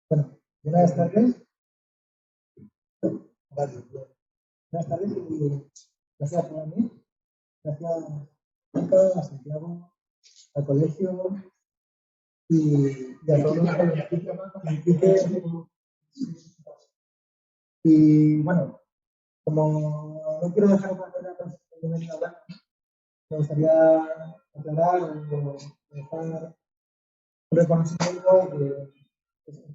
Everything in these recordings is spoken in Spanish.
Bueno, buenas tardes. Vale, buenas tardes y gracias por venir. Gracias a Santiago, al colegio y a todos los que impliquen. Y bueno, como no quiero dejar pasar la venir a hablar, me gustaría aclarar o dejar un reconocimiento que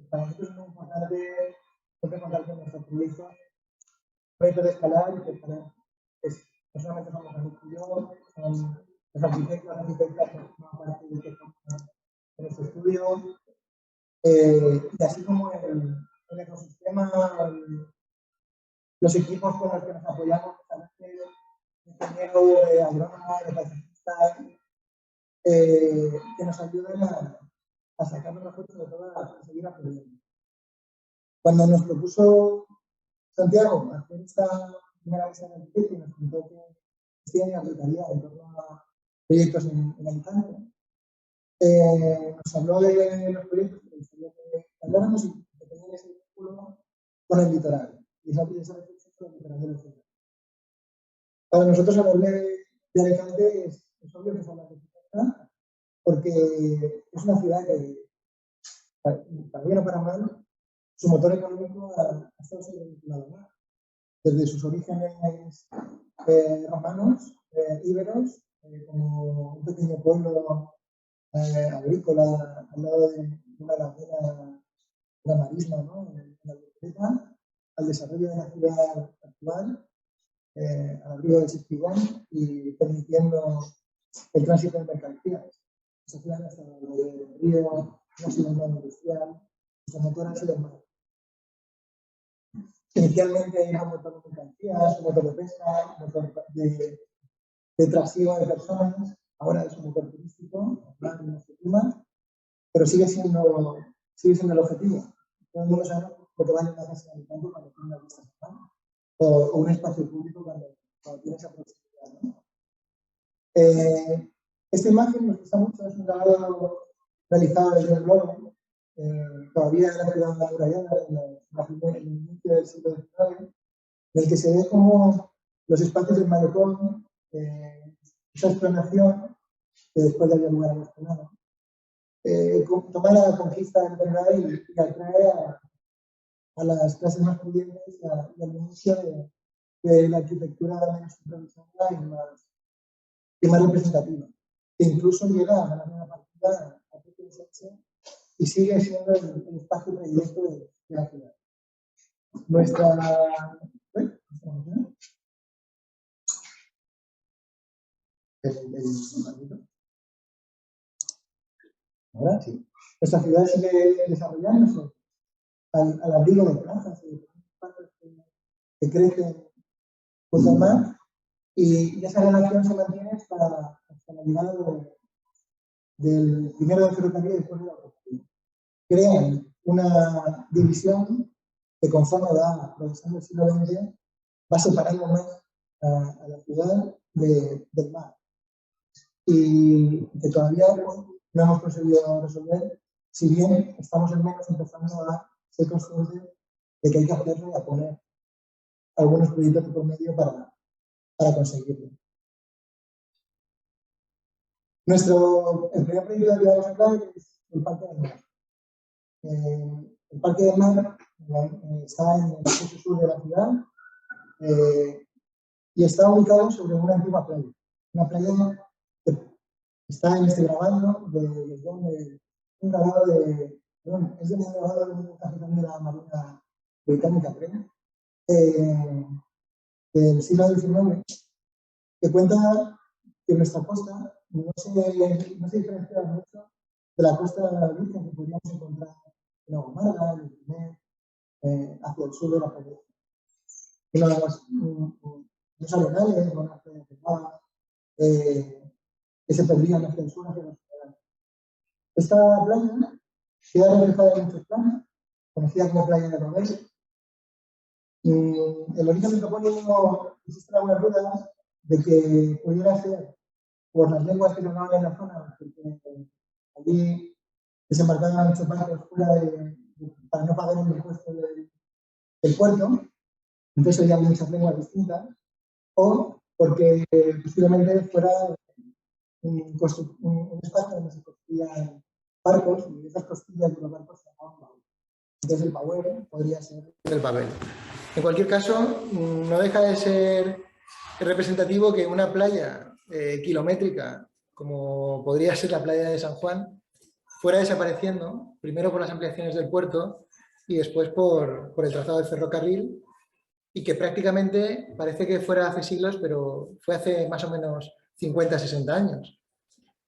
para nosotros es muy importante siempre contar con nuestro público. Proyecto de escalar y que escalar es, no solamente somos agricultores, son los arquitectos, arquitectas que forman parte de nuestro estudio, y así como el ecosistema, los equipos con los que nos apoyamos, ingenieros, agrónomos, de paisajistas, que nos ayuden a sacar lo mejor, sobre todo a seguir aprendiendo. Cuando nos propuso Santiago hacer esta primera mesa de arquitecto y nos contó que este año aplicaría en torno a proyectos en Alicante, nos habló de los proyectos que gustaría que habláramos y que tenían ese vínculo con el litoral y esa reflexión con el litoral de los ciudades. Para nosotros hablar de Alicante es obvio que es hablar de arquitectura, porque es una ciudad que, para bien o para mal, su motor económico ha estado siempre vinculado más. Desde sus orígenes romanos, íberos, como un pequeño pueblo agrícola al lado de una laguna, una marisma, ¿no? En la Albufera, al desarrollo de la ciudad actual, al abrigo del Chispigón y permitiendo el tránsito de mercancías. Esa ciudad hasta el río, una ciudad industrial, su motor ha sido más. Inicialmente era un motor de mercancías, un motor de pesca, un motor de trasiego de personas, ahora es un motor turístico, en este clima, pero sigue siendo el objetivo. Todo el mundo sabe lo que vale una casa de Alicante cuando tiene una vista o un espacio público cuando tiene esa proximidad, ¿no? Esta imagen nos gusta mucho, es un grabado realizado desde el globo, todavía en la ciudad amurallada, en el inicio del siglo XIX, en el que se ve como los espacios del malecón, esa explanación que después daría lugar a la explanada, toma la conquista del verdad y atrae a las clases más pudientes y al inicio de la arquitectura menos improvisada y más representativa, que incluso llega a ganar una partida a precio de sexo y sigue siendo el espacio predilecto de la ciudad. Nuestra ahora sí. Nuestra ciudad sigue desarrollándose al abrigo de plazas y de espacios que crecen junto al mar, y esa relación se mantiene hasta la llegada del primero del ferrocarril y después de la autopista. Crean una división que conforme va progresando el siglo XX va separando más a la ciudad del mar, y que todavía no hemos conseguido resolver, si bien estamos al menos empezando a ser conscientes de que hay que hacerlo y a poner algunos proyectos por medio para conseguirlo. El primer proyecto que vamos a hablar es el Parque del Mar. El Parque del Mar está en el acceso sur de la ciudad y está ubicado sobre una antigua playa. Una playa que está en este grabado, es de un grabado de capitán de la Marina Británica, creo, del siglo XIX, que cuenta que nuestra costa no se diferencia mucho de la costa de la Virgen que podríamos encontrar en Aguamarga, en el Pinet, hacia el sur de la playa. Unos arenales, unas playas cerradas, que se perdían hacia el sur, hacia la ciudad. Esta playa queda reflejada en muchos planos, conocida como playa de Rodés. El origen del topónimo existen algunas dudas de que pudiera ser por las lenguas que se hablaban en la zona, porque allí desembarcaban muchos barcos fuera para para no pagar un impuesto del puerto, entonces serían muchas lenguas distintas, o porque posiblemente fuera un espacio donde se construían barcos y esas costillas de los barcos se llamaban baúl. Entonces el baúl podría ser el Babel. En cualquier caso, no deja de ser representativo que una playa kilométrica, como podría ser la playa de San Juan, fuera desapareciendo, primero por las ampliaciones del puerto y después por el trazado del ferrocarril, y que prácticamente parece que fuera hace siglos, pero fue hace más o menos 50, 60 años,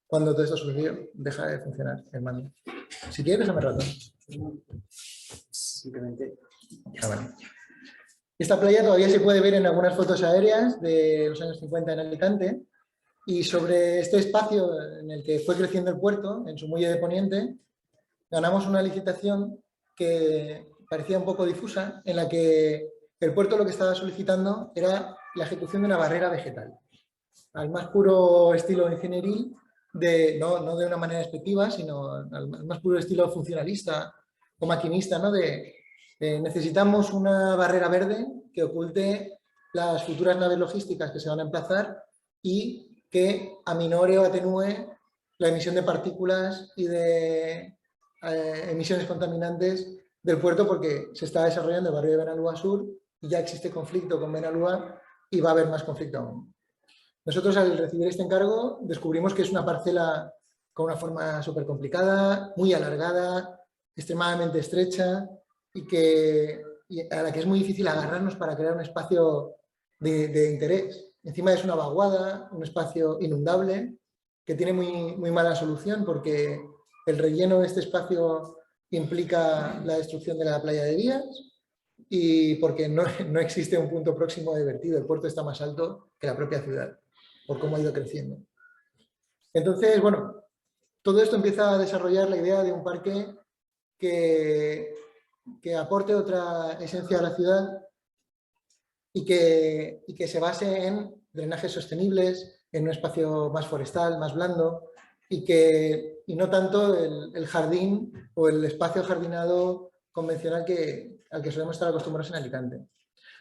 cuando todo esto sucedió. Deja de funcionar el mando. Si quieres, déjame rato. Simplemente. Ah, vale. Esta playa todavía se puede ver en algunas fotos aéreas de los años 50 en Alicante, y sobre este espacio en el que fue creciendo el puerto, en su muelle de poniente, ganamos una licitación que parecía un poco difusa, en la que el puerto lo que estaba solicitando era la ejecución de una barrera vegetal, al más puro estilo ingenieril, no de una manera despectiva, sino al más puro estilo funcionalista o maquinista, ¿no? Necesitamos una barrera verde que oculte las futuras naves logísticas que se van a emplazar y que aminore o atenúe la emisión de partículas y de emisiones contaminantes del puerto, porque se está desarrollando el barrio de Benalúa Sur y ya existe conflicto con Benalúa y va a haber más conflicto aún. Nosotros, al recibir este encargo, descubrimos que es una parcela con una forma súper complicada, muy alargada, extremadamente estrecha y a la que es muy difícil agarrarnos para crear un espacio de interés. Encima es una vaguada, un espacio inundable, que tiene muy mala solución porque el relleno de este espacio implica la destrucción de la playa de Vías y porque no existe un punto próximo de vertido. El puerto está más alto que la propia ciudad, por cómo ha ido creciendo. Entonces, bueno, todo esto empieza a desarrollar la idea de un parque que aporte otra esencia a la ciudad y que se base en drenajes sostenibles, en un espacio más forestal, más blando, y no tanto el jardín o el espacio jardinado convencional al que solemos estar acostumbrados en Alicante.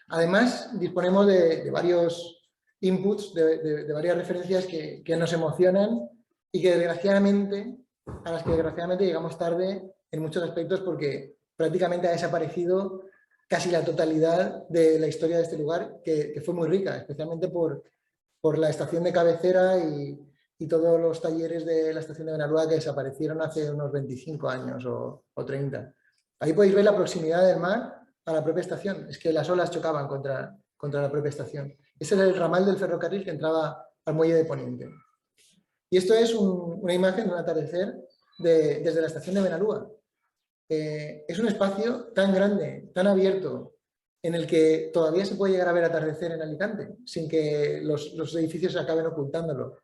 Además, disponemos de varios inputs, de varias referencias que nos emocionan y a las que desgraciadamente llegamos tarde en muchos aspectos, porque prácticamente ha desaparecido casi la totalidad de la historia de este lugar, que fue muy rica, especialmente por la estación de cabecera y todos los talleres de la estación de Benalúa que desaparecieron hace unos 25 años o 30. Ahí podéis ver la proximidad del mar a la propia estación. Es que las olas chocaban contra la propia estación. Ese era el ramal del ferrocarril que entraba al muelle de Poniente. Y esto es una imagen de un atardecer desde la estación de Benalúa. Es un espacio tan grande, tan abierto, en el que todavía se puede llegar a ver atardecer en Alicante, sin que los edificios acaben ocultándolo.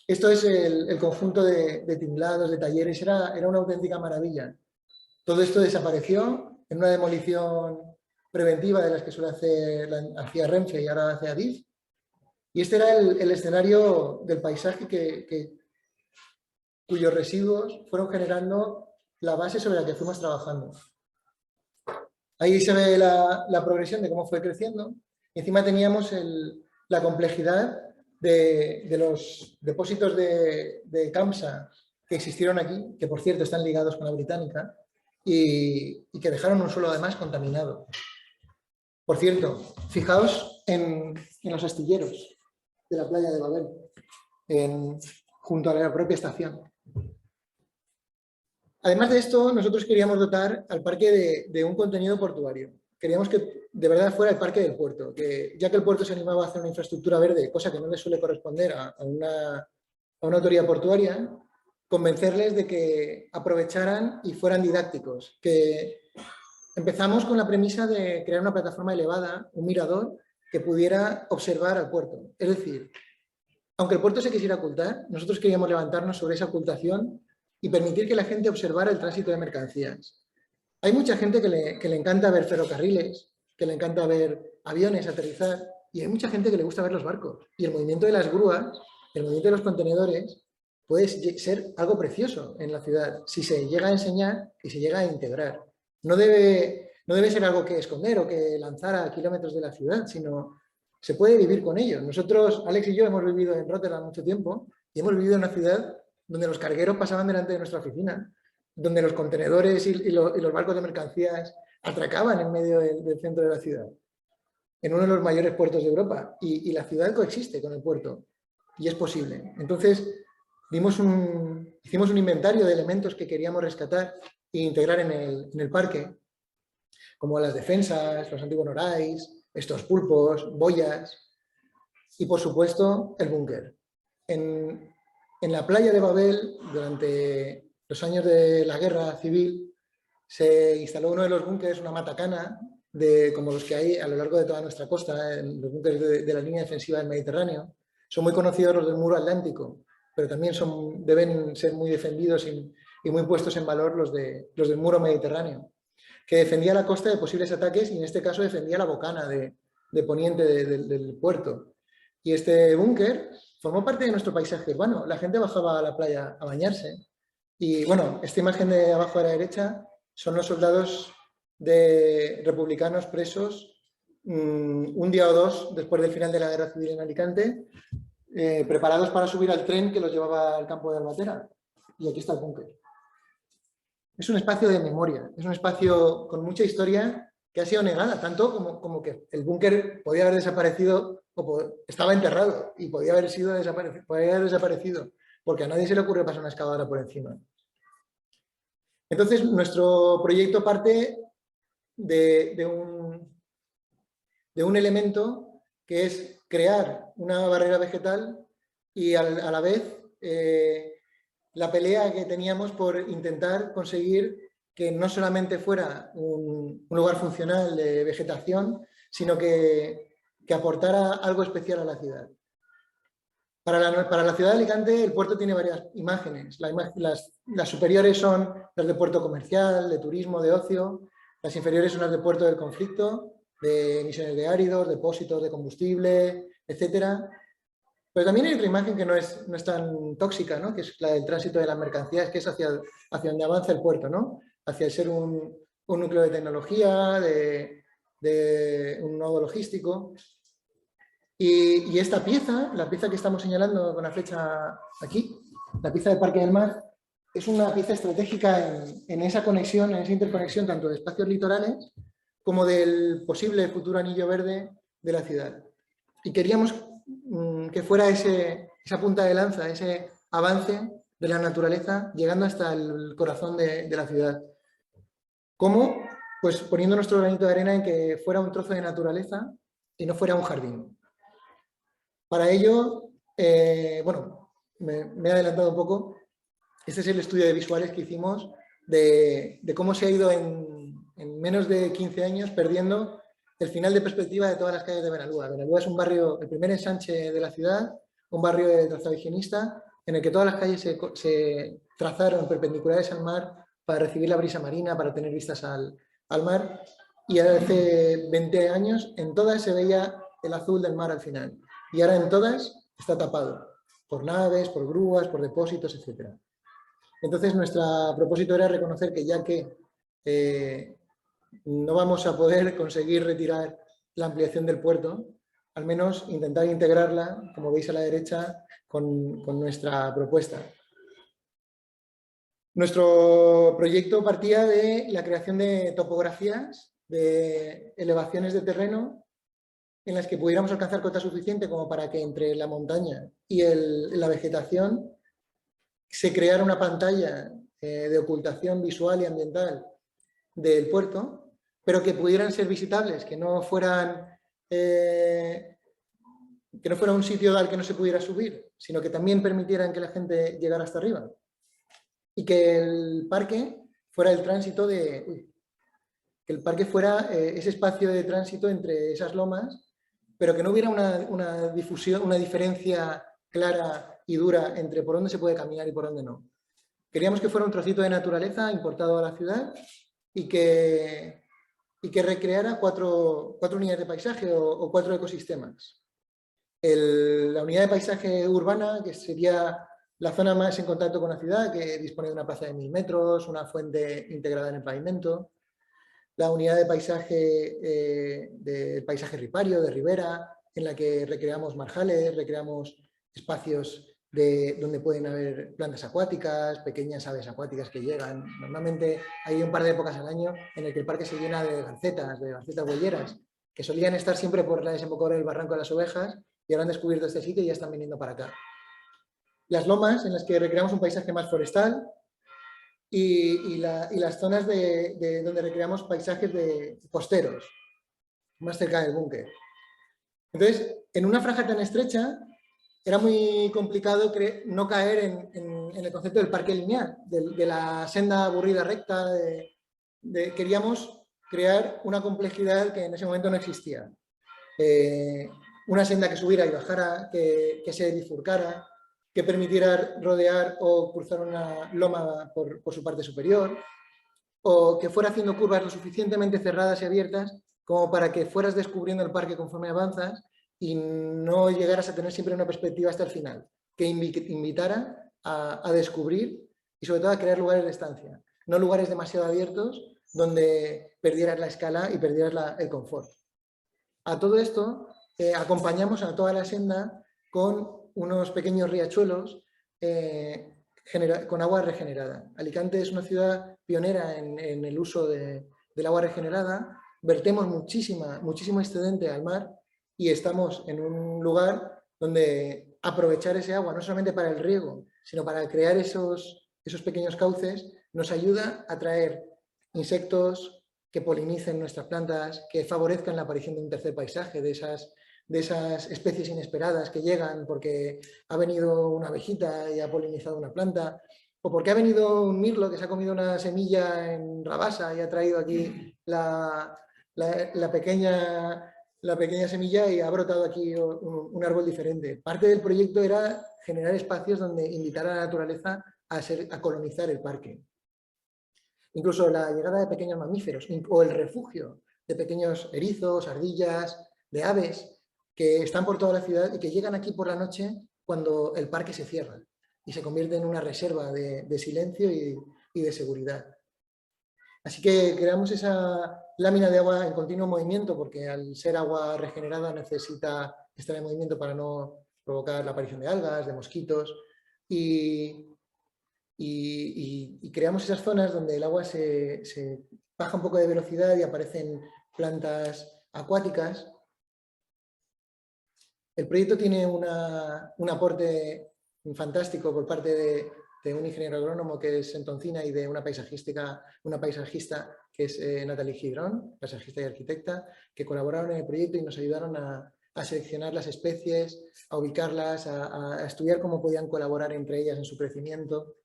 Esto es el conjunto de tinglados, de talleres, era una auténtica maravilla. Todo esto desapareció en una demolición preventiva de las que hacía Renfe y ahora hace Adif. Y este era el escenario del paisaje cuyos residuos fueron generando la base sobre la que fuimos trabajando. Ahí se ve la progresión de cómo fue creciendo. Y encima teníamos la complejidad de los depósitos de Camsa que existieron aquí, que por cierto están ligados con la británica, y que dejaron un suelo además contaminado. Por cierto, fijaos en los astilleros de la playa de Babel, junto a la propia estación. Además de esto, nosotros queríamos dotar al parque de un contenido portuario. Queríamos que de verdad fuera el parque del puerto, ya que el puerto se animaba a hacer una infraestructura verde, cosa que no le suele corresponder a una autoridad portuaria, convencerles de que aprovecharan y fueran didácticos. Que empezamos con la premisa de crear una plataforma elevada, un mirador, que pudiera observar al puerto. Es decir, aunque el puerto se quisiera ocultar, nosotros queríamos levantarnos sobre esa ocultación y permitir que la gente observara el tránsito de mercancías. Hay mucha gente que le encanta ver ferrocarriles, que le encanta ver aviones aterrizar, y hay mucha gente que le gusta ver los barcos. Y el movimiento de las grúas, el movimiento de los contenedores, puede ser algo precioso en la ciudad, si se llega a enseñar y se llega a integrar. no debe ser algo que esconder o que lanzar a kilómetros de la ciudad, sino se puede vivir con ello. Nosotros, Alex y yo, hemos vivido en Rotterdam mucho tiempo y hemos vivido en una ciudad donde los cargueros pasaban delante de nuestra oficina, donde los contenedores y los barcos de mercancías atracaban en medio del centro de la ciudad, en uno de los mayores puertos de Europa, y la ciudad coexiste con el puerto, y es posible. Entonces, hicimos un inventario de elementos que queríamos rescatar e integrar en el parque, como las defensas, los antiguos norais, estos pulpos, boyas, y por supuesto el búnker. En la playa de Babel, durante los años de la guerra civil, se instaló uno de los búnkers, una matacana, como los que hay a lo largo de toda nuestra costa, en los búnkers de la línea defensiva del Mediterráneo. Son muy conocidos los del muro atlántico, pero también deben ser muy defendidos y muy puestos en valor los del muro mediterráneo, que defendía la costa de posibles ataques y en este caso defendía la bocana de poniente del puerto. Y este búnker formó parte de nuestro paisaje urbano. La gente bajaba a la playa a bañarse. Y bueno, esta imagen de abajo a la derecha son los soldados republicanos presos un día o dos después del final de la guerra civil en Alicante, preparados para subir al tren que los llevaba al campo de Albatera. Y aquí está el búnker. Es un espacio de memoria, es un espacio con mucha historia que ha sido negada, tanto como que el búnker podía haber desaparecido o estaba enterrado y podía haber desaparecido, porque a nadie se le ocurre pasar una excavadora por encima. Entonces, nuestro proyecto parte de un elemento que es crear una barrera vegetal y a la vez la pelea que teníamos por intentar conseguir que no solamente fuera un lugar funcional de vegetación, sino que aportara algo especial a la ciudad. Para la ciudad de Alicante, el puerto tiene varias imágenes. Las superiores son las de puerto comercial, de turismo, de ocio. Las inferiores son las de puerto del conflicto, de emisiones de áridos, depósitos de combustible, etc. Pero también hay otra imagen que no es tan tóxica, ¿no? Que es la del tránsito de las mercancías, que es hacia donde avanza el puerto, ¿no? Hacia ser un núcleo de tecnología, de un nodo logístico. Y esta pieza, la pieza que estamos señalando con la flecha aquí, la pieza del Parque del Mar, es una pieza estratégica en esa conexión, en esa interconexión tanto de espacios litorales como del posible futuro anillo verde de la ciudad. Y queríamos que fuera esa punta de lanza, ese avance de la naturaleza llegando hasta el corazón de la ciudad. ¿Cómo? Pues poniendo nuestro granito de arena en que fuera un trozo de naturaleza y no fuera un jardín. Para ello, bueno, me he adelantado un poco. Este es el estudio de visuales que hicimos de cómo se ha ido en menos de 15 años perdiendo el final de perspectiva de todas las calles de Benalúa. Benalúa es un barrio, el primer ensanche de la ciudad, un barrio de trazado higienista, en el que todas las calles se trazaron perpendiculares al mar para recibir la brisa marina, para tener vistas al mar. Y hace 20 años en todas se veía el azul del mar al final. Y ahora en todas está tapado por naves, por grúas, por depósitos, etc. Entonces, nuestro propósito era reconocer que ya que no vamos a poder conseguir retirar la ampliación del puerto, al menos intentar integrarla, como veis a la derecha, con nuestra propuesta. Nuestro proyecto partía de la creación de topografías, de elevaciones de terreno, en las que pudiéramos alcanzar cota suficiente como para que entre la montaña y la vegetación se creara una pantalla de ocultación visual y ambiental del puerto, pero que pudieran ser visitables, que no fuera un sitio al que no se pudiera subir, sino que también permitieran que la gente llegara hasta arriba. Y que el parque fuera el tránsito que el parque fuera ese espacio de tránsito entre esas lomas, pero que no hubiera una diferencia clara y dura entre por dónde se puede caminar y por dónde no. Queríamos que fuera un trocito de naturaleza importado a la ciudad y que recreara cuatro unidades de paisaje o 4 ecosistemas. La unidad de paisaje urbana, que sería la zona más en contacto con la ciudad, que dispone de una plaza de 1000 metros, una fuente integrada en el pavimento. la unidad de paisaje del paisaje ripario, de ribera, en la que recreamos marjales, recreamos espacios donde pueden haber plantas acuáticas, pequeñas aves acuáticas que llegan. Normalmente hay un par de épocas al año en el que el parque se llena de garcetas bolleras, que solían estar siempre por la desembocadura del Barranco de las Ovejas y ahora han descubierto este sitio y ya están viniendo para acá. Las lomas, en las que recreamos un paisaje más forestal, y las zonas donde recreamos paisajes costeros, más cerca del búnker. Entonces, en una franja tan estrecha, era muy complicado no caer en el concepto del parque lineal, de la senda aburrida recta. Queríamos crear una complejidad que en ese momento no existía. Una senda que subiera y bajara, que se bifurcara, que permitiera rodear o cruzar una loma por su parte superior, o que fuera haciendo curvas lo suficientemente cerradas y abiertas como para que fueras descubriendo el parque conforme avanzas y no llegaras a tener siempre una perspectiva hasta el final, que invitara a descubrir y sobre todo a crear lugares de estancia, no lugares demasiado abiertos donde perdieras la escala y perdieras el confort. A todo esto acompañamos a toda la senda con unos pequeños riachuelos con agua regenerada. Alicante es una ciudad pionera en el uso del agua regenerada. Vertemos muchísimo excedente al mar y estamos en un lugar donde aprovechar ese agua, no solamente para el riego, sino para crear esos pequeños cauces, nos ayuda a atraer insectos que polinicen nuestras plantas, que favorezcan la aparición de un tercer paisaje, de esas especies inesperadas que llegan porque ha venido una abejita y ha polinizado una planta, o porque ha venido un mirlo que se ha comido una semilla en Rabasa y ha traído aquí la pequeña semilla y ha brotado aquí un árbol diferente. Parte del proyecto era generar espacios donde invitar a la naturaleza a colonizar el parque. Incluso la llegada de pequeños mamíferos o el refugio de pequeños erizos, ardillas, de aves que están por toda la ciudad y que llegan aquí por la noche cuando el parque se cierra y se convierte en una reserva de silencio y de seguridad. Así que creamos esa lámina de agua en continuo movimiento porque al ser agua regenerada necesita estar en movimiento para no provocar la aparición de algas, de mosquitos y creamos esas zonas donde el agua se baja un poco de velocidad y aparecen plantas acuáticas. El proyecto tiene un aporte fantástico por parte de un ingeniero agrónomo que es Entoncina y de una paisajista que es Natalie Gidrón, paisajista y arquitecta, que colaboraron en el proyecto y nos ayudaron a seleccionar las especies, a ubicarlas, a estudiar cómo podían colaborar entre ellas en su crecimiento.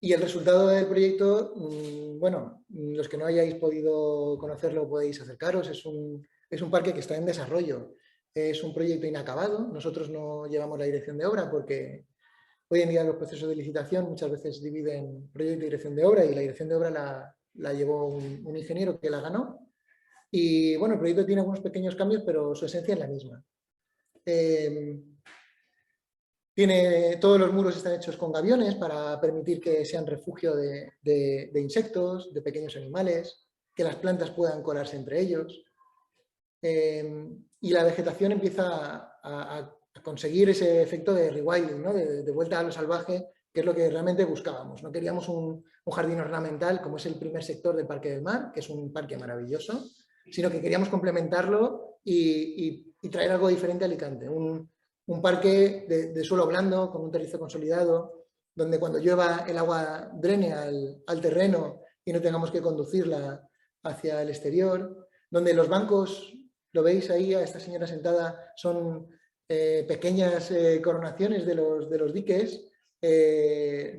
Y el resultado del proyecto, bueno, los que no hayáis podido conocerlo podéis acercaros, es un parque que está en desarrollo, es un proyecto inacabado, nosotros no llevamos la dirección de obra porque hoy en día los procesos de licitación muchas veces dividen proyecto y dirección de obra y la dirección de obra la llevó un ingeniero que la ganó y bueno, el proyecto tiene algunos pequeños cambios pero su esencia es la misma. Todos los muros están hechos con gaviones para permitir que sean refugio de insectos, de pequeños animales, que las plantas puedan colarse entre ellos. Y la vegetación empieza a conseguir ese efecto de rewilding, ¿no? de vuelta a lo salvaje, que es lo que realmente buscábamos. No queríamos un jardín ornamental como es el primer sector del Parque del Mar, que es un parque maravilloso, sino que queríamos complementarlo y traer algo diferente a Alicante. Un parque de suelo blando, con un terrizo consolidado, donde cuando llueva el agua drene al terreno y no tengamos que conducirla hacia el exterior, donde los bancos, lo veis ahí a esta señora sentada, son pequeñas coronaciones de los diques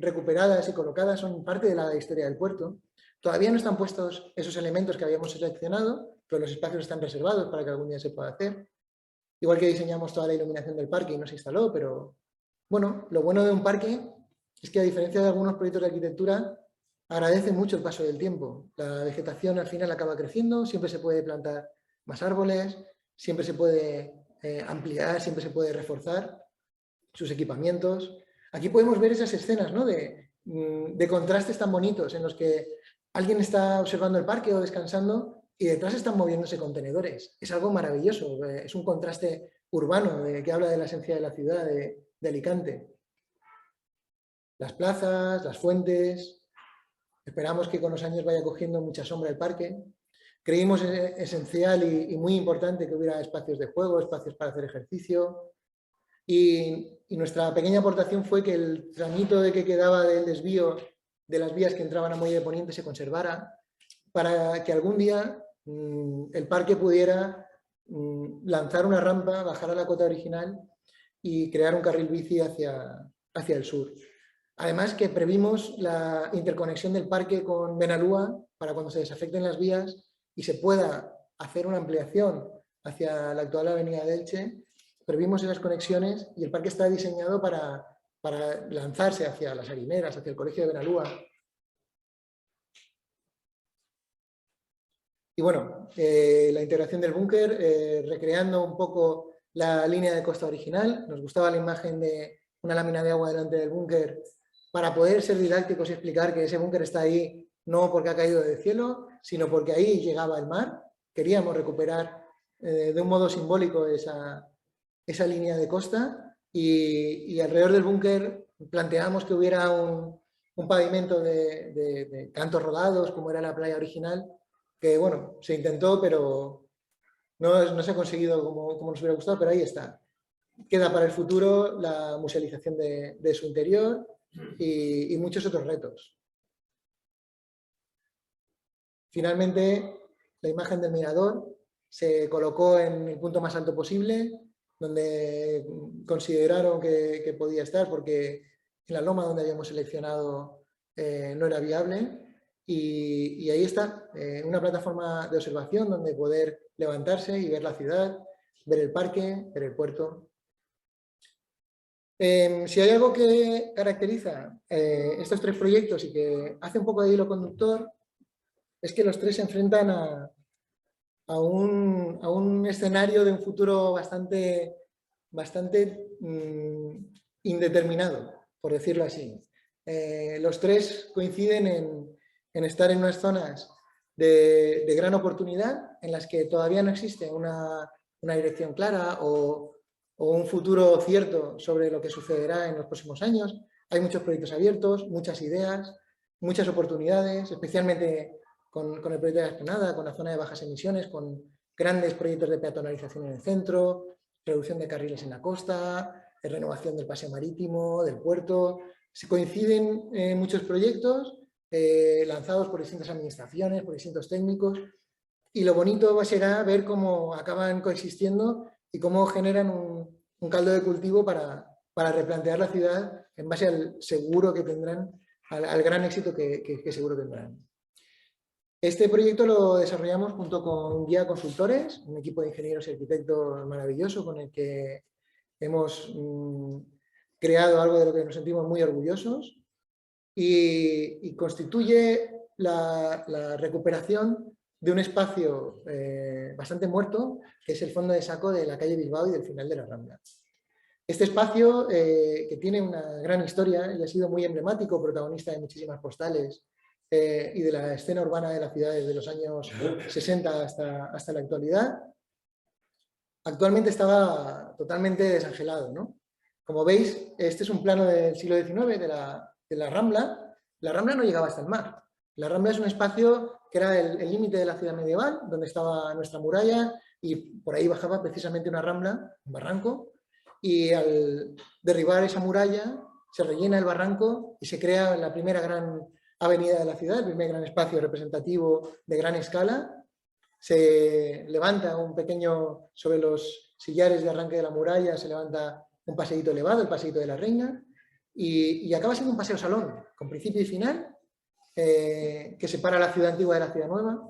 recuperadas y colocadas, son parte de la historia del puerto. Todavía no están puestos esos elementos que habíamos seleccionado, pero los espacios están reservados para que algún día se pueda hacer. Igual que diseñamos toda la iluminación del parque y no se instaló, pero bueno, lo bueno de un parque es que a diferencia de algunos proyectos de arquitectura, agradece mucho el paso del tiempo. La vegetación al final acaba creciendo, siempre se puede plantar más árboles, siempre se puede ampliar, siempre se puede reforzar sus equipamientos. Aquí podemos ver esas escenas, ¿no? de contrastes tan bonitos en los que alguien está observando el parque o descansando y detrás están moviéndose contenedores. Es algo maravilloso, es un contraste urbano que habla de la esencia de la ciudad de Alicante. Las plazas, las fuentes, esperamos que con los años vaya cogiendo mucha sombra el parque. Creímos esencial y muy importante que hubiera espacios de juego, espacios para hacer ejercicio. Y nuestra pequeña aportación fue que el tramito de que quedaba del desvío de las vías que entraban a Muelle de Poniente se conservara para que algún día el parque pudiera lanzar una rampa, bajar a la cota original y crear un carril bici hacia el sur. Además que previmos la interconexión del parque con Benalúa para cuando se desafecten las vías y se pueda hacer una ampliación hacia la actual avenida de Elche. Previmos esas conexiones y el parque está diseñado para lanzarse hacia las harineras, hacia el colegio de Benalúa. Y bueno, la integración del búnker, recreando un poco la línea de costa original. Nos gustaba la imagen de una lámina de agua delante del búnker para poder ser didácticos y explicar que ese búnker está ahí no porque ha caído del cielo, sino porque ahí llegaba el mar. Queríamos recuperar de un modo simbólico esa línea de costa y alrededor del búnker planteamos que hubiera un pavimento de cantos rodados, como era la playa original, que bueno, se intentó, pero no se ha conseguido como nos hubiera gustado, pero ahí está. Queda para el futuro la musealización de su interior y muchos otros retos. Finalmente, la imagen del mirador se colocó en el punto más alto posible, donde consideraron que podía estar, porque en la loma donde habíamos seleccionado no era viable. Y ahí está, una plataforma de observación donde poder levantarse y ver la ciudad, ver el parque, ver el puerto. Si hay algo que caracteriza estos tres proyectos y que hace un poco de hilo conductor, es que los tres se enfrentan a un escenario de un futuro bastante indeterminado, por decirlo así. Los tres coinciden en estar en unas zonas de gran oportunidad, en las que todavía no existe una dirección clara o un futuro cierto sobre lo que sucederá en los próximos años. Hay muchos proyectos abiertos, muchas ideas, muchas oportunidades, especialmente con el proyecto de la Esplanada, con la zona de bajas emisiones, con grandes proyectos de peatonalización en el centro, reducción de carriles en la costa, renovación del paseo marítimo, del puerto. Se coinciden muchos proyectos lanzados por distintas administraciones, por distintos técnicos, y lo bonito será ver cómo acaban coexistiendo y cómo generan un caldo de cultivo para replantear la ciudad en base al seguro que tendrán, al gran éxito que seguro tendrán. Este proyecto lo desarrollamos junto con Guía Consultores, un equipo de ingenieros y arquitectos maravilloso con el que hemos creado algo de lo que nos sentimos muy orgullosos y constituye la recuperación de un espacio bastante muerto, que es el fondo de saco de la calle Bilbao y del final de la Rambla. Este espacio, que tiene una gran historia y ha sido muy emblemático, protagonista de muchísimas postales y de la escena urbana de la ciudad desde los años 60 hasta la actualidad, actualmente estaba totalmente desangelado, ¿no? Como veis, este es un plano del siglo XIX de la Rambla. La Rambla no llegaba hasta el mar. La Rambla es un espacio que era el límite de la ciudad medieval, donde estaba nuestra muralla, y por ahí bajaba precisamente una rambla, un barranco, y al derribar esa muralla se rellena el barranco y se crea la primera gran avenida de la ciudad, el primer gran espacio representativo de gran escala. Se levanta un pequeño, sobre los sillares de arranque de la muralla, se levanta un paseíto elevado, el paseíto de la Reina, y acaba siendo un paseo salón, con principio y final, que separa la ciudad antigua de la ciudad nueva,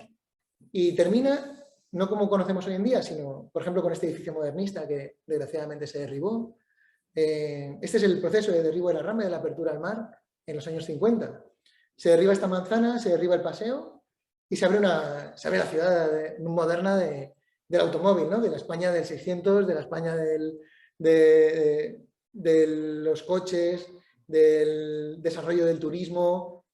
y termina, no como conocemos hoy en día, sino, por ejemplo, con este edificio modernista que desgraciadamente se derribó. Este es el proceso de derribo de la Rambla, de la apertura al mar, en los años 50. Se derriba esta manzana, se derriba el paseo, y se abre la ciudad moderna del automóvil, ¿no? De la España del 600, de la España de los coches, del desarrollo del turismo,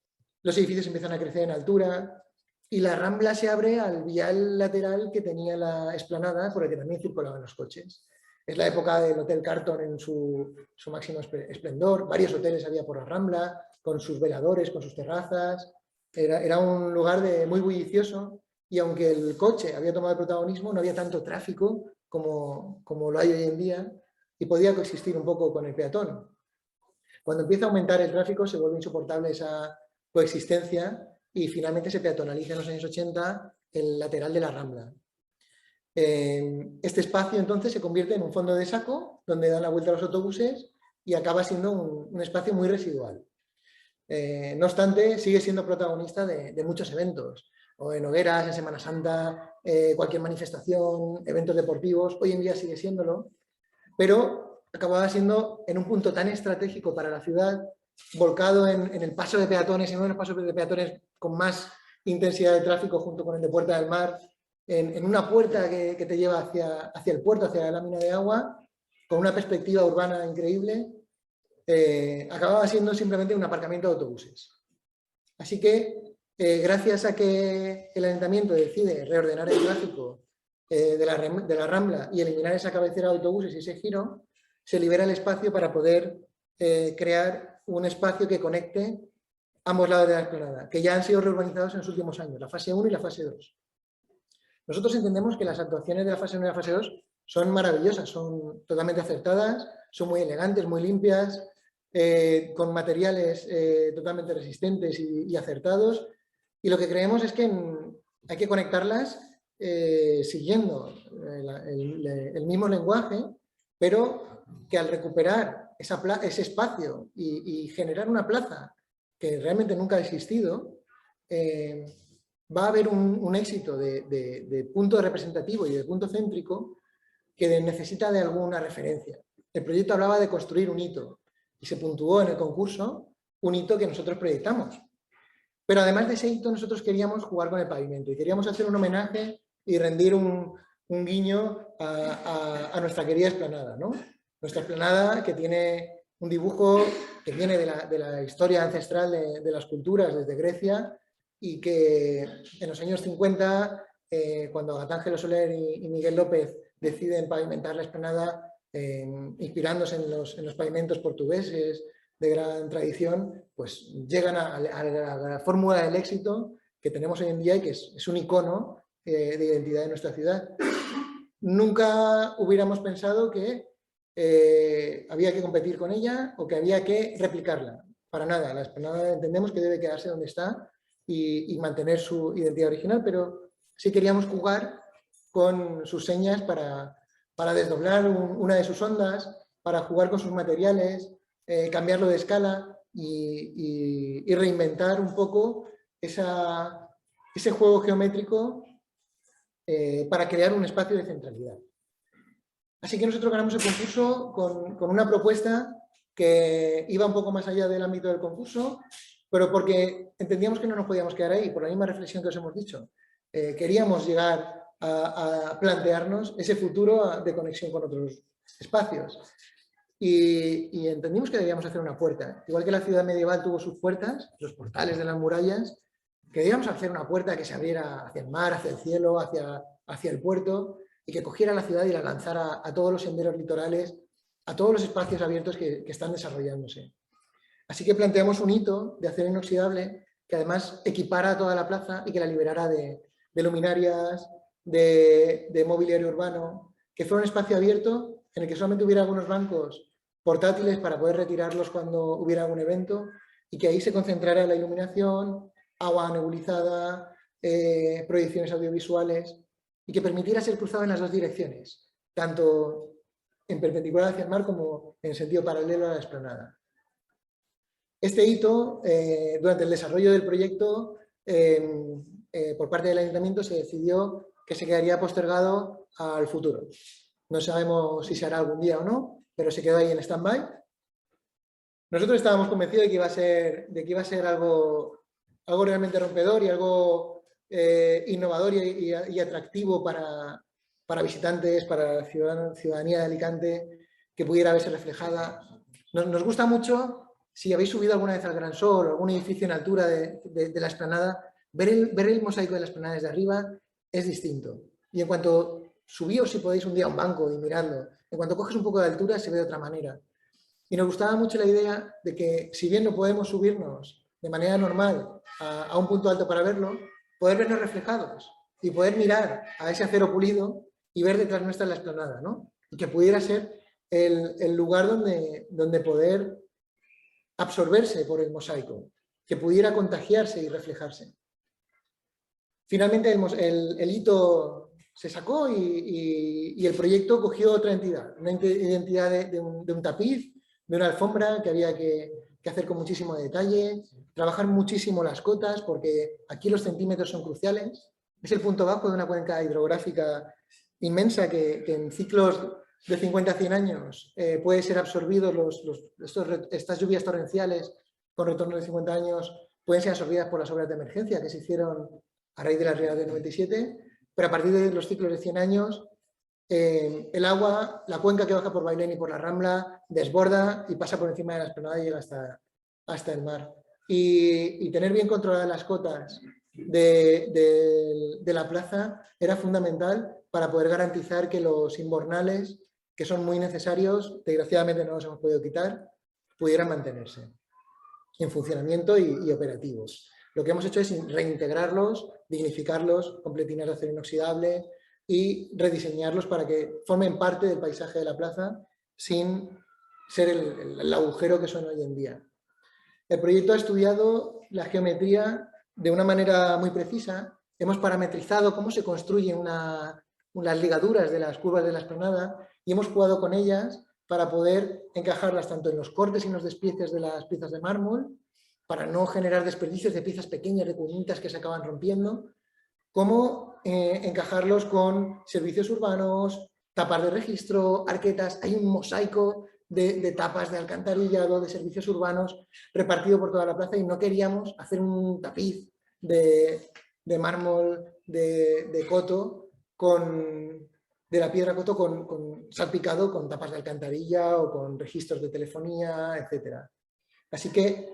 los edificios empiezan a crecer en altura y la Rambla se abre al vial lateral que tenía la explanada por el que también circulaban los coches. Es la época del Hotel Carlton en su máximo esplendor, varios hoteles había por la Rambla, con sus veladores, con sus terrazas, era un lugar muy bullicioso y aunque el coche había tomado el protagonismo, no había tanto tráfico como lo hay hoy en día y podía coexistir un poco con el peatón. Cuando empieza a aumentar el tráfico se vuelve insoportable esa coexistencia y finalmente se peatonaliza en los años 80 el lateral de la Rambla. Este espacio entonces se convierte en un fondo de saco donde dan la vuelta los autobuses y acaba siendo un espacio muy residual. No obstante, sigue siendo protagonista de muchos eventos, o en hogueras, en Semana Santa, cualquier manifestación, eventos deportivos, hoy en día sigue siéndolo, pero acababa siendo en un punto tan estratégico para la ciudad, volcado en el paso de peatones, en uno de los pasos de peatones con más intensidad de tráfico junto con el de Puerta del Mar, en una puerta que te lleva hacia el puerto, hacia la lámina de agua, con una perspectiva urbana increíble, acababa siendo simplemente un aparcamiento de autobuses. Así que, gracias a que el ayuntamiento decide reordenar el tráfico de la Rambla y eliminar esa cabecera de autobuses y ese giro, se libera el espacio para poder crear un espacio que conecte ambos lados de la explanada, que ya han sido reurbanizados en los últimos años, la fase 1 y la fase 2. Nosotros entendemos que las actuaciones de la fase 1 y la fase 2 son maravillosas, son totalmente acertadas, son muy elegantes, muy limpias, con materiales totalmente resistentes y acertados. Y lo que creemos es que hay que conectarlas siguiendo el mismo lenguaje, pero que al recuperar ese espacio y generar una plaza que realmente nunca ha existido, va a haber un éxito de punto representativo y de punto céntrico que necesita de alguna referencia. El proyecto hablaba de construir un hito y se puntuó en el concurso un hito que nosotros proyectamos. Pero además de ese hito nosotros queríamos jugar con el pavimento y queríamos hacer un homenaje y rendir un guiño a nuestra querida explanada, ¿no? Nuestra explanada que tiene un dibujo que viene de la historia ancestral de las culturas desde Grecia y que en los años 50, cuando Gatángelo Soler y Miguel López deciden pavimentar la explanada, inspirándose en los pavimentos portugueses de gran tradición, pues llegan a la fórmula del éxito que tenemos hoy en día y que es un icono de identidad de nuestra ciudad. Nunca hubiéramos pensado que había que competir con ella o que había que replicarla. Para nada, la explanada entendemos que debe quedarse donde está y mantener su identidad original, pero sí queríamos jugar con sus señas para desdoblar una de sus ondas, para jugar con sus materiales, cambiarlo de escala y reinventar un poco ese juego geométrico para crear un espacio de centralidad. Así que nosotros ganamos el concurso con una propuesta que iba un poco más allá del ámbito del concurso, pero porque entendíamos que no nos podíamos quedar ahí, por la misma reflexión que os hemos dicho. Queríamos llegar a plantearnos ese futuro de conexión con otros espacios. Y entendimos que debíamos hacer una puerta. Igual que la ciudad medieval tuvo sus puertas, los portales de las murallas, que debíamos hacer una puerta que se abriera hacia el mar, hacia el cielo, hacia el puerto, y que cogiera la ciudad y la lanzara a todos los senderos litorales, a todos los espacios abiertos que están desarrollándose. Así que planteamos un hito de acero inoxidable que además equipara toda la plaza y que la liberara de luminarias, de mobiliario urbano, que fuera un espacio abierto en el que solamente hubiera algunos bancos portátiles para poder retirarlos cuando hubiera algún evento y que ahí se concentrara la iluminación, agua nebulizada, proyecciones audiovisuales y que permitiera ser cruzado en las dos direcciones, tanto en perpendicular hacia el mar como en sentido paralelo a la explanada. Este hito, durante el desarrollo del proyecto, por parte del ayuntamiento se decidió que se quedaría postergado al futuro. No sabemos si se hará algún día o no, pero se quedó ahí en stand-by. Nosotros estábamos convencidos de que iba a ser algo realmente rompedor y algo innovador y atractivo para visitantes, para la ciudadanía de Alicante, que pudiera verse reflejada. Nos gusta mucho si habéis subido alguna vez al Gran Sol o algún edificio en altura de la explanada, ver el mosaico de la explanada desde arriba es distinto. Y en cuanto subíos, si podéis, un día a un banco y miradlo, en cuanto coges un poco de altura se ve de otra manera. Y nos gustaba mucho la idea de que, si bien no podemos subirnos de manera normal a un punto alto para verlo, poder vernos reflejados y poder mirar a ese acero pulido y ver detrás nuestra la explanada, ¿no? Y que pudiera ser el lugar donde poder absorberse por el mosaico, que pudiera contagiarse y reflejarse. Finalmente el hito se sacó y el proyecto cogió otra entidad, una identidad de un tapiz, de una alfombra que había que hacer con muchísimo detalle, trabajar muchísimo las cotas, porque aquí los centímetros son cruciales. Es el punto bajo de una cuenca hidrográfica inmensa que en ciclos de 50 a 100 años puede ser absorbido, estas lluvias torrenciales con retorno de 50 años pueden ser absorbidas por las obras de emergencia que se hicieron a raíz de las riadas del 97, pero a partir de los ciclos de 100 años, el agua, la cuenca que baja por Bailén y por la Rambla, desborda y pasa por encima de la explanada y llega hasta el mar. Y tener bien controladas las cotas de la plaza era fundamental para poder garantizar que los invernales, que son muy necesarios, desgraciadamente no los hemos podido quitar, pudieran mantenerse en funcionamiento y operativos. Lo que hemos hecho es reintegrarlos, dignificarlos con pletinas de acero inoxidable y rediseñarlos para que formen parte del paisaje de la plaza sin ser el agujero que son hoy en día. El proyecto ha estudiado la geometría de una manera muy precisa. Hemos parametrizado cómo se construyen las ligaduras de las curvas de la explanada y hemos jugado con ellas para poder encajarlas tanto en los cortes y en los despieces de las piezas de mármol, para no generar desperdicios de piezas pequeñas, de cuñitas que se acaban rompiendo, como encajarlos con servicios urbanos, tapas de registro, arquetas. Hay un mosaico de tapas de alcantarillado, de servicios urbanos, repartido por toda la plaza, y no queríamos hacer un tapiz de mármol de coto, de la piedra coto, salpicado con tapas de alcantarilla o con registros de telefonía, etc. Así que,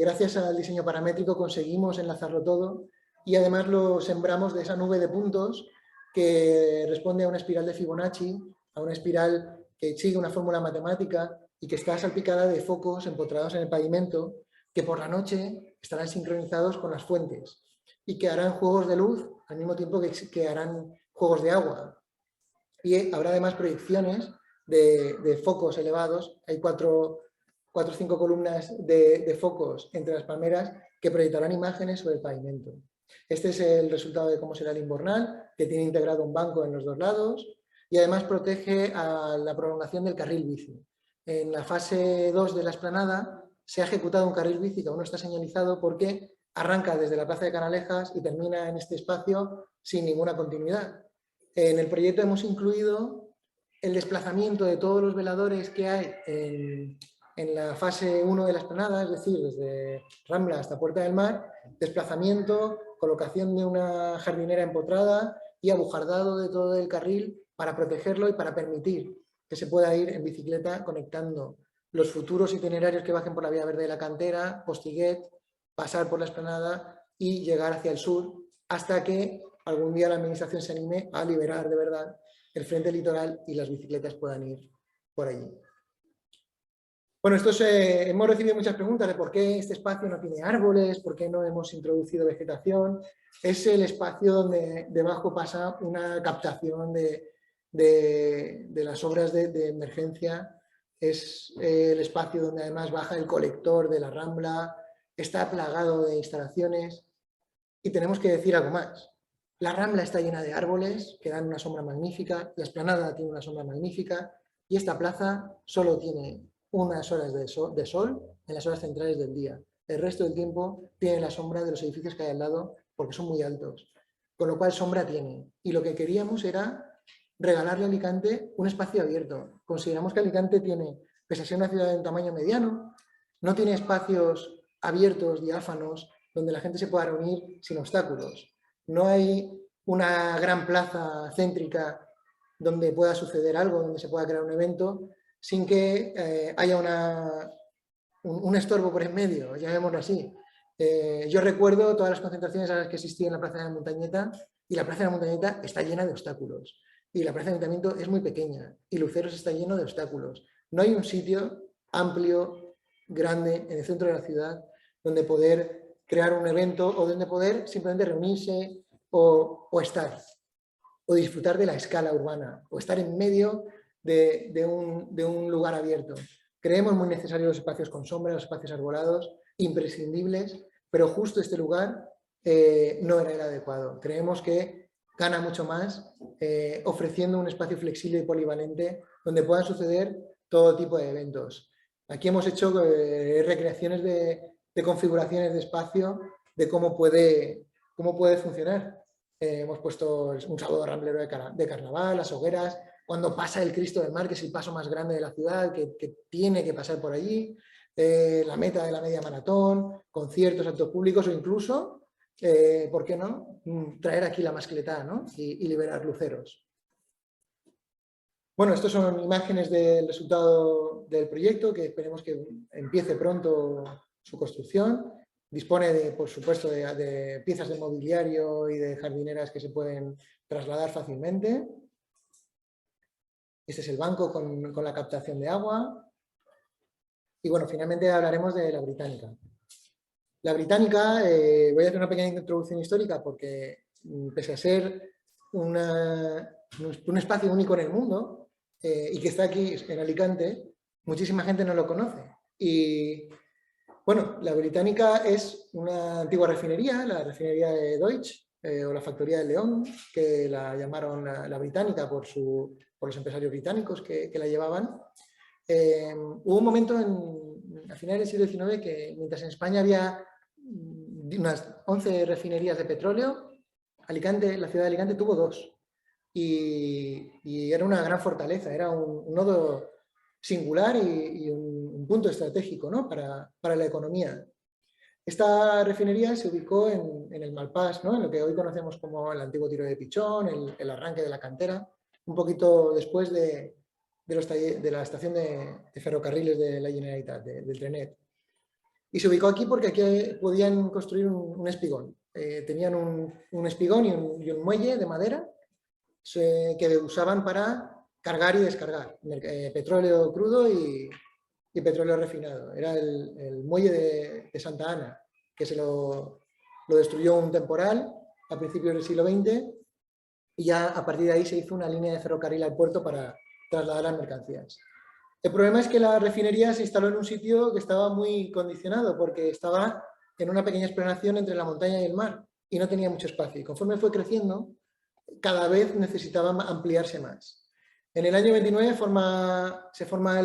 gracias al diseño paramétrico, conseguimos enlazarlo todo y además lo sembramos de esa nube de puntos que responde a una espiral de Fibonacci, a una espiral que sigue una fórmula matemática y que está salpicada de focos empotrados en el pavimento que por la noche estarán sincronizados con las fuentes y que harán juegos de luz al mismo tiempo que harán juegos de agua. Y habrá además proyecciones de focos elevados. Hay cuatro o 5 columnas de focos entre las palmeras que proyectarán imágenes sobre el pavimento. Este es el resultado de cómo será el invernal, que tiene integrado un banco en los dos lados y además protege a la prolongación del carril bici. En la fase 2 de la explanada se ha ejecutado un carril bici que aún no está señalizado porque arranca desde la plaza de Canalejas y termina en este espacio sin ninguna continuidad. En el proyecto hemos incluido el desplazamiento de todos los veladores que hay en la fase 1 de la explanada, es decir, desde Rambla hasta Puerta del Mar, desplazamiento, colocación de una jardinera empotrada y abujardado de todo el carril para protegerlo y para permitir que se pueda ir en bicicleta conectando los futuros itinerarios que bajen por la vía verde de la cantera, Postiguet, pasar por la explanada y llegar hacia el sur hasta que algún día la administración se anime a liberar de verdad el frente litoral y las bicicletas puedan ir por allí. Bueno, hemos recibido muchas preguntas de por qué este espacio no tiene árboles, por qué no hemos introducido vegetación. Es el espacio donde debajo pasa una captación de las obras de emergencia. Es el espacio donde además baja el colector de la Rambla, está plagado de instalaciones y tenemos que decir algo más. La Rambla está llena de árboles que dan una sombra magnífica, la explanada tiene una sombra magnífica y esta plaza solo tiene unas horas de sol en las horas centrales del día. El resto del tiempo tiene la sombra de los edificios que hay al lado porque son muy altos, con lo cual sombra tiene. Y lo que queríamos era regalarle a Alicante un espacio abierto. Consideramos que Alicante tiene, pese a ser una ciudad de un tamaño mediano, no tiene espacios abiertos, diáfanos, donde la gente se pueda reunir sin obstáculos. No hay una gran plaza céntrica donde pueda suceder algo, donde se pueda crear un evento, sin que haya un estorbo por en medio, llamémoslo así. Yo recuerdo todas las concentraciones a las que asistí en la Plaza de la Montañeta, y la Plaza de la Montañeta está llena de obstáculos. Y la Plaza de Ayuntamiento es muy pequeña, y Luceros está lleno de obstáculos. No hay un sitio amplio, grande, en el centro de la ciudad, donde poder crear un evento o donde poder simplemente reunirse o estar, o disfrutar de la escala urbana, o estar en medio de un lugar abierto. Creemos muy necesarios los espacios con sombra, los espacios arbolados, imprescindibles, pero justo este lugar no era el adecuado. Creemos que gana mucho más ofreciendo un espacio flexible y polivalente donde puedan suceder todo tipo de eventos. Aquí hemos hecho recreaciones de configuraciones de espacio, de cómo puede funcionar. Hemos puesto un sábado ramblero de carnaval, las hogueras, cuando pasa el Cristo del Mar, que es el paso más grande de la ciudad, que tiene que pasar por allí, la meta de la media maratón, conciertos, actos públicos o incluso, ¿por qué no?, traer aquí la mascletá, ¿no?, y liberar luceros. Bueno, estas son imágenes del resultado del proyecto, que esperemos que empiece pronto su construcción. Dispone, por supuesto, de piezas de mobiliario y de jardineras que se pueden trasladar fácilmente. Este es el banco con la captación de agua. Y bueno, finalmente hablaremos de la Británica. La Británica, voy a hacer una pequeña introducción histórica porque, pese a ser un espacio único en el mundo y que está aquí en Alicante, muchísima gente no lo conoce. Y bueno, la Británica es una antigua refinería, la refinería de Deutsch, o la factoría de León, que la llamaron la Británica por los empresarios británicos que la llevaban. Hubo un momento a finales del siglo XIX que, mientras en España había unas 11 refinerías de petróleo, Alicante, la ciudad de Alicante tuvo 2. Y era una gran fortaleza, era un nodo singular y un punto estratégico, ¿no?, para la economía. Esta refinería se ubicó en el Malpàs, ¿no?, en lo que hoy conocemos como el antiguo Tiro de Pichón, el arranque de la cantera, un poquito después de la estación de ferrocarriles de la Generalitat, del Trenet. Y se ubicó aquí porque aquí podían construir un espigón. Tenían un espigón y un muelle de madera que usaban para cargar y descargar petróleo crudo y petróleo refinado. Era el muelle de Santa Ana, que se lo destruyó un temporal a principios del siglo XX, y ya a partir de ahí se hizo una línea de ferrocarril al puerto para trasladar las mercancías. El problema es que la refinería se instaló en un sitio que estaba muy condicionado, porque estaba en una pequeña explanación entre la montaña y el mar, y no tenía mucho espacio. Y conforme fue creciendo, cada vez necesitaba ampliarse más. En el año 29 se forma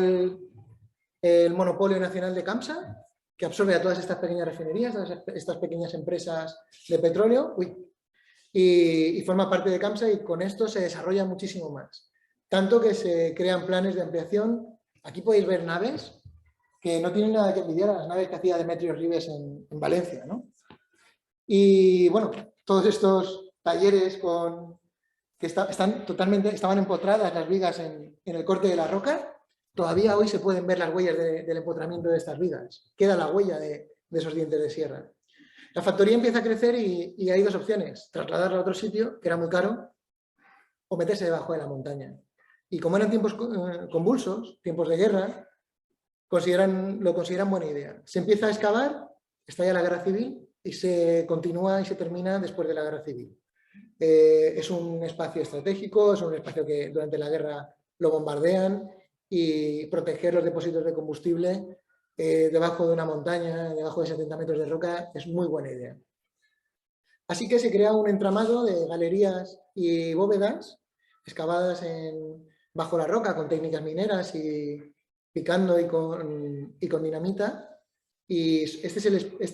el monopolio nacional de Camsa, que absorbe a todas estas pequeñas refinerías, a estas pequeñas empresas de petróleo, y forma parte de Camsa, y con esto se desarrolla muchísimo más. Tanto que se crean planes de ampliación. Aquí podéis ver naves que no tienen nada que envidiar a las naves que hacía Demetrios Ribes en Valencia, ¿no? Y bueno, todos estos talleres que estaban empotradas las vigas en el corte de la roca, todavía hoy se pueden ver las huellas del empotramiento de estas vigas. Queda la huella de esos dientes de sierra. La factoría empieza a crecer y hay dos opciones: trasladarla a otro sitio, que era muy caro, o meterse debajo de la montaña. Y como eran tiempos convulsos, tiempos de guerra, lo consideran buena idea. Se empieza a excavar, estalla la guerra civil y se continúa y se termina después de la guerra civil. Es un espacio estratégico, es un espacio que durante la guerra lo bombardean, y proteger los depósitos de combustible debajo de una montaña, debajo de 70 metros de roca, es muy buena idea. Así que se crea un entramado de galerías y bóvedas excavadas bajo la roca con técnicas mineras y picando y con dinamita. Y esta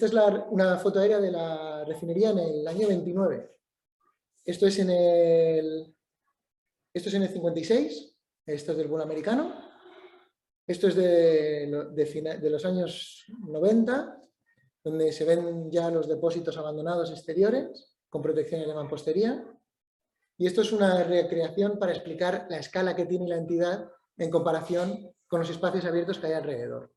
es una foto aérea de la refinería en el año 29. Esto es en el 56, esto es del vuelo americano, esto es de los años 90, donde se ven ya los depósitos abandonados exteriores con protecciones de mampostería. Y esto es una recreación para explicar la escala que tiene la entidad en comparación con los espacios abiertos que hay alrededor.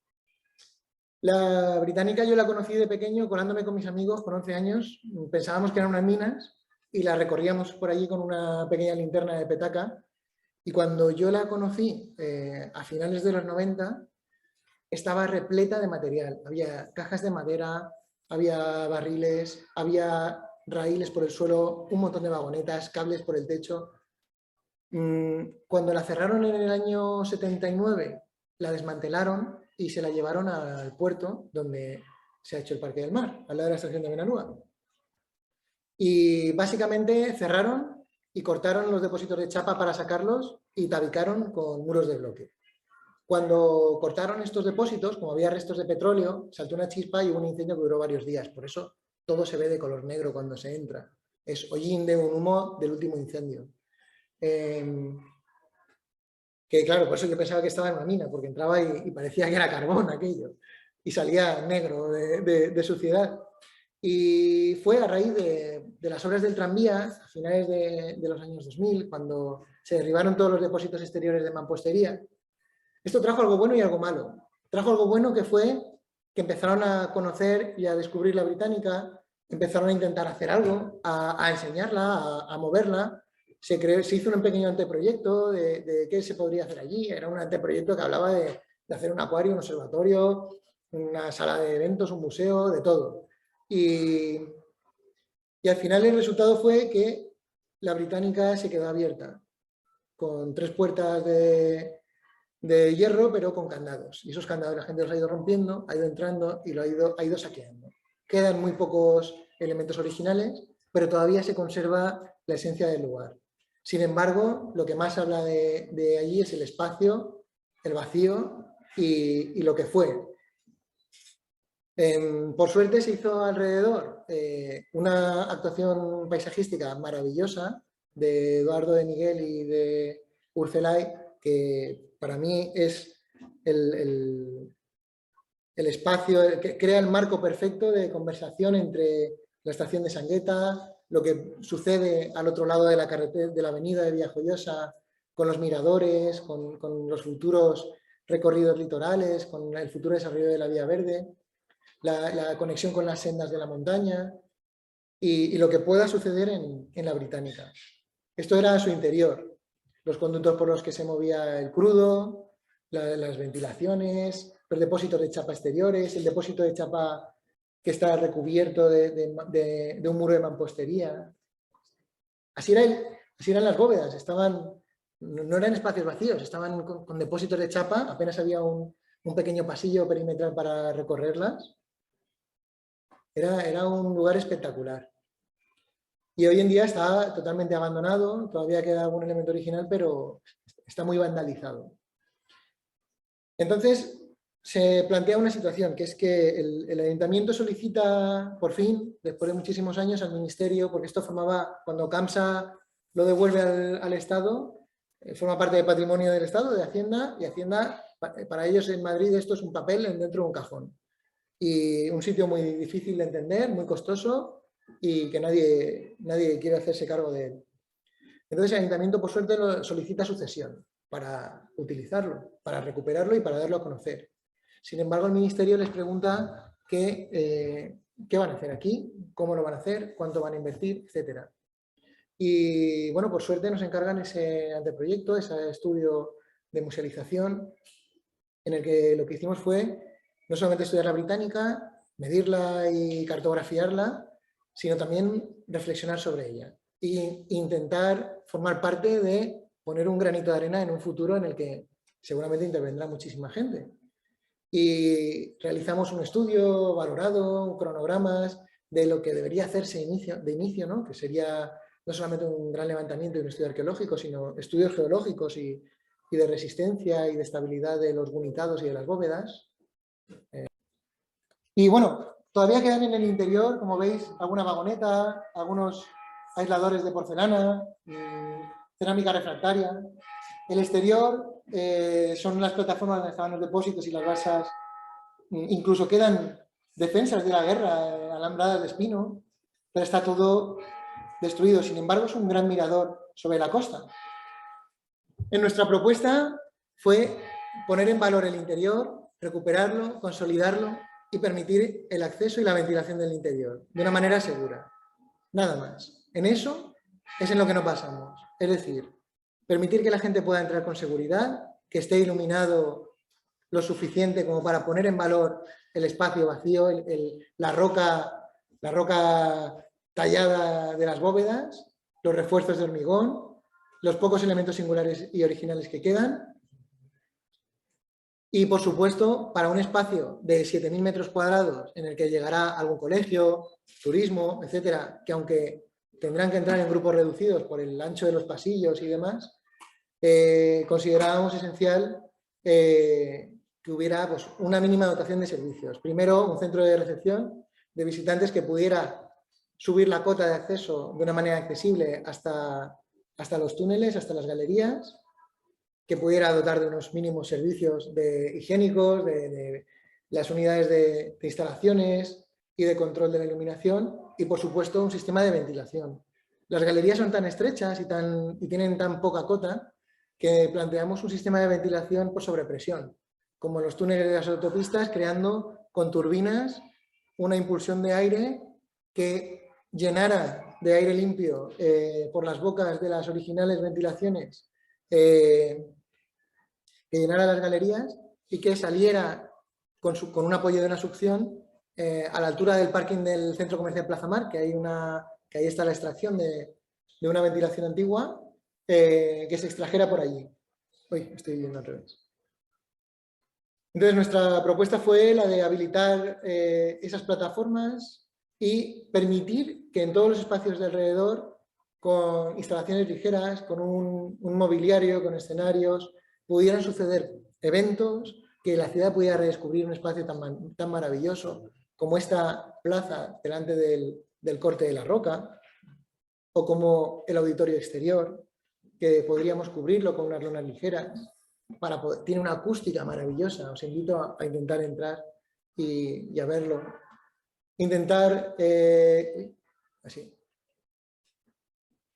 La Británica yo la conocí de pequeño colándome con mis amigos con 11 años. Pensábamos que eran unas minas y la recorríamos por allí con una pequeña linterna de petaca. Y cuando yo la conocí a finales de los 90, estaba repleta de material. Había cajas de madera, había barriles, había raíles por el suelo, un montón de vagonetas, cables por el techo. Cuando la cerraron en el año 79, la desmantelaron y se la llevaron al puerto donde se ha hecho el Parque del Mar, al lado de la estación de Benalúa. Y básicamente cerraron y cortaron los depósitos de chapa para sacarlos y tabicaron con muros de bloque. Cuando cortaron estos depósitos, como había restos de petróleo, saltó una chispa y hubo un incendio que duró varios días. Por eso todo se ve de color negro cuando se entra. Es hollín de un humo del último incendio. Que claro, por eso yo pensaba que estaba en una mina, porque entraba y parecía que era carbón aquello. Y salía negro de suciedad. Y fue a raíz de las obras del tranvía, a finales de los años 2000, cuando se derribaron todos los depósitos exteriores de mampostería. Esto trajo algo bueno y algo malo. Trajo algo bueno que fue que empezaron a conocer y a descubrir la Británica, empezaron a intentar hacer algo, a enseñarla, a moverla. Se hizo un pequeño anteproyecto de qué se podría hacer allí. Era un anteproyecto que hablaba de hacer un acuario, un observatorio, una sala de eventos, un museo, de todo. Y al final el resultado fue que la Británica se quedó abierta, con 3 puertas de hierro, pero con candados. Y esos candados la gente los ha ido rompiendo, ha ido entrando y lo ha ido saqueando. Quedan muy pocos elementos originales, pero todavía se conserva la esencia del lugar. Sin embargo, lo que más habla de allí es el espacio, el vacío y lo que fue. Por suerte se hizo alrededor una actuación paisajística maravillosa de Eduardo de Miguel y de Urcelay, que para mí es el espacio que crea el marco perfecto de conversación entre la estación de Sangueta, lo que sucede al otro lado de la carretera, de la avenida de Villajoyosa, con los miradores, con los futuros recorridos litorales, con el futuro desarrollo de la Vía Verde, la conexión con las sendas de la montaña y lo que pueda suceder en la Británica. Esto era su interior, los conductos por los que se movía el crudo, las ventilaciones, los depósitos de chapa exteriores, el depósito de chapa que está recubierto de un muro de mampostería. Así eran las bóvedas, no eran espacios vacíos, estaban con depósitos de chapa, apenas había un pequeño pasillo perimetral para recorrerlas. Era un lugar espectacular. Y hoy en día está totalmente abandonado, todavía queda algún elemento original, pero está muy vandalizado. Entonces, se plantea una situación, que es que el ayuntamiento solicita, por fin, después de muchísimos años, al ministerio, porque esto formaba, cuando CAMSA lo devuelve al Estado, forma parte del patrimonio del Estado, de Hacienda, y Hacienda, para ellos en Madrid, esto es un papel dentro de un cajón. Y un sitio muy difícil de entender, muy costoso, y que nadie quiere hacerse cargo de él. Entonces el ayuntamiento, por suerte, solicita sucesión para utilizarlo, para recuperarlo y para darlo a conocer. Sin embargo, el ministerio les pregunta qué van a hacer aquí, cómo lo van a hacer, cuánto van a invertir, etc. Y bueno, por suerte nos encargan ese anteproyecto, ese estudio de musealización, en el que lo que hicimos fue no solamente estudiar la Británica, medirla y cartografiarla, sino también reflexionar sobre ella e intentar formar parte de poner un granito de arena en un futuro en el que seguramente intervendrá muchísima gente. Y realizamos un estudio valorado, cronogramas de lo que debería hacerse de inicio, ¿no? Que sería no solamente un gran levantamiento y un estudio arqueológico, sino estudios geológicos y de resistencia y de estabilidad de los gunitados y de las bóvedas. Y bueno, todavía quedan en el interior, como veis, alguna vagoneta, algunos aisladores de porcelana, cerámica refractaria. El exterior son las plataformas donde estaban los depósitos y las balsas. Incluso quedan defensas de la guerra, alambradas de espino, pero está todo destruido. Sin embargo, es un gran mirador sobre la costa. En nuestra propuesta fue poner en valor el interior, recuperarlo, consolidarlo y permitir el acceso y la ventilación del interior de una manera segura. Nada más. En eso es en lo que nos basamos. Es decir, permitir que la gente pueda entrar con seguridad, que esté iluminado lo suficiente como para poner en valor el espacio vacío, la roca tallada de las bóvedas, los refuerzos de hormigón, los pocos elementos singulares y originales que quedan. Y, por supuesto, para un espacio de 7.000 metros cuadrados en el que llegará algún colegio, turismo, etcétera, que aunque tendrán que entrar en grupos reducidos por el ancho de los pasillos y demás, considerábamos esencial que hubiera pues, una mínima dotación de servicios. Primero, un centro de recepción de visitantes que pudiera subir la cota de acceso de una manera accesible hasta los túneles, hasta las galerías, que pudiera dotar de unos mínimos servicios higiénicos, de las unidades de instalaciones y de control de la iluminación y, por supuesto, un sistema de ventilación. Las galerías son tan estrechas y tienen tan poca cota que planteamos un sistema de ventilación por sobrepresión, como en los túneles de las autopistas, creando con turbinas una impulsión de aire que llenara de aire limpio por las bocas de las originales ventilaciones que llenara las galerías y que saliera con un apoyo de una succión a la altura del parking del centro comercial Plaza Mar, que ahí está la extracción de una ventilación antigua, que se extrajera por allí. Uy, estoy yendo al revés. Entonces, nuestra propuesta fue la de habilitar esas plataformas y permitir que en todos los espacios de alrededor, con instalaciones ligeras, con un mobiliario, con escenarios, pudieran suceder eventos, que la ciudad pudiera redescubrir un espacio tan maravilloso como esta plaza delante del Corte de la Roca, o como el auditorio exterior, que podríamos cubrirlo con unas lonas ligeras. Tiene una acústica maravillosa, os invito a intentar entrar y a verlo. Intentar así,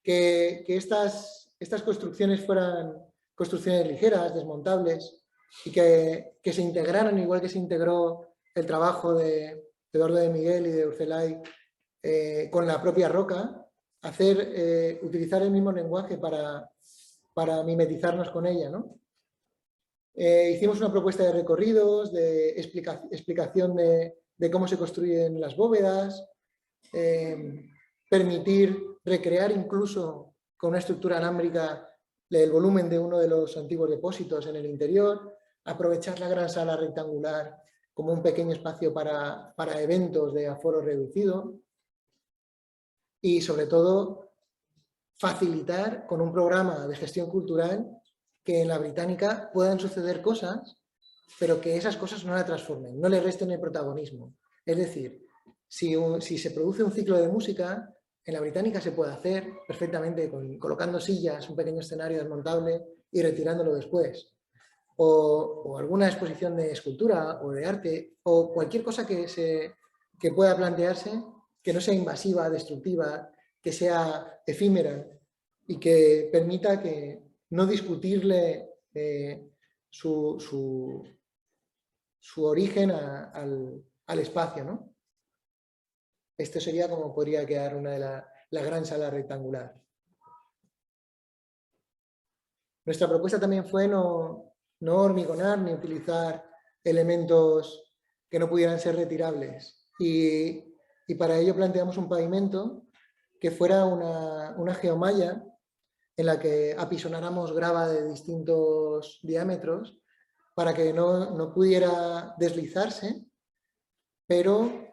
que estas construcciones fueran construcciones ligeras, desmontables, y que se integraran igual que se integró el trabajo de Eduardo de Miguel y de Urcelay con la propia roca, utilizar el mismo lenguaje para mimetizarnos con ella, ¿no? Hicimos una propuesta de recorridos, de explicación de cómo se construyen las bóvedas, permitir recrear incluso con una estructura alámbrica el volumen de uno de los antiguos depósitos en el interior, aprovechar la gran sala rectangular como un pequeño espacio para eventos de aforo reducido y, sobre todo, facilitar con un programa de gestión cultural que en la Británica puedan suceder cosas, pero que esas cosas no la transformen, no le resten el protagonismo. Es decir, si se produce un ciclo de música, en la Británica se puede hacer perfectamente colocando sillas, un pequeño escenario desmontable y retirándolo después. O alguna exposición de escultura o de arte, o cualquier cosa que pueda plantearse, que no sea invasiva, destructiva, que sea efímera y que permita que no discutirle su origen al espacio, ¿no? Esto sería como podría quedar la gran sala rectangular. Nuestra propuesta también fue no hormigonar ni utilizar elementos que no pudieran ser retirables. Y para ello planteamos un pavimento que fuera una geomalla en la que apisonáramos grava de distintos diámetros para que no pudiera deslizarse, pero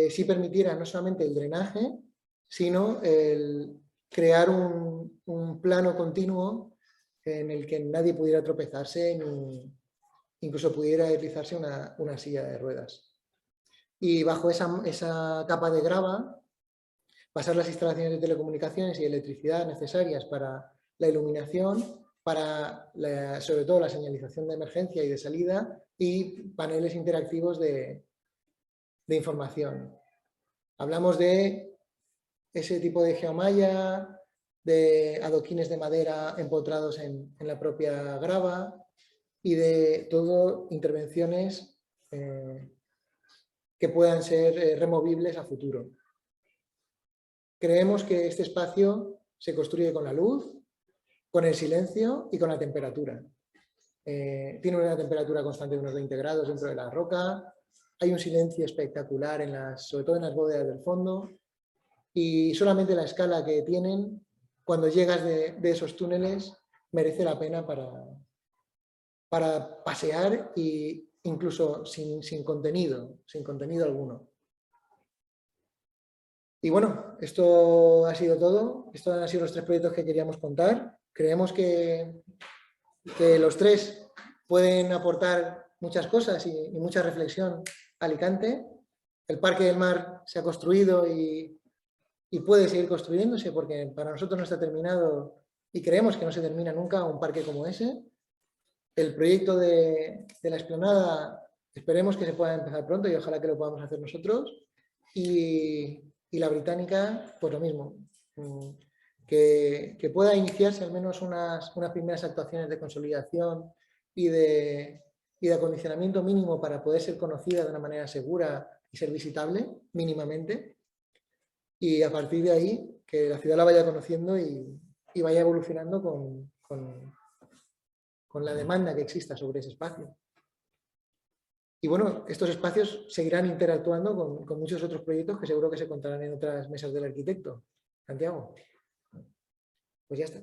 sí permitiera no solamente el drenaje, sino el crear un plano continuo en el que nadie pudiera tropezarse ni incluso pudiera deslizarse una silla de ruedas. Y bajo esa capa de grava, pasar las instalaciones de telecomunicaciones y electricidad necesarias para la iluminación, para sobre todo la señalización de emergencia y de salida y paneles interactivos de información. Hablamos de ese tipo de geomalla, de adoquines de madera empotrados en la propia grava y de todo intervenciones que que puedan ser removibles a futuro. Creemos que este espacio se construye con la luz, con el silencio y con la temperatura. Tiene una temperatura constante de unos 20 grados dentro de la roca, hay un silencio espectacular, sobre todo en las bóvedas del fondo, y solamente la escala que tienen, cuando llegas de esos túneles, merece la pena para pasear e incluso sin contenido alguno. Y bueno, esto ha sido todo. Estos han sido los 3 proyectos que queríamos contar. Creemos que los 3 pueden aportar muchas cosas y mucha reflexión a Alicante. El Parque del Mar se ha construido y puede seguir construyéndose porque para nosotros no está terminado y creemos que no se termina nunca un parque como ese. El proyecto de la explanada esperemos que se pueda empezar pronto y ojalá que lo podamos hacer nosotros. Y la Británica, pues lo mismo, que pueda iniciarse al menos unas primeras actuaciones de consolidación y de acondicionamiento mínimo para poder ser conocida de una manera segura y ser visitable mínimamente. Y a partir de ahí, que la ciudad la vaya conociendo y vaya evolucionando con la demanda que exista sobre ese espacio. Y bueno, estos espacios seguirán interactuando con muchos otros proyectos que seguro que se contarán en otras mesas del arquitecto. Santiago, pues ya está.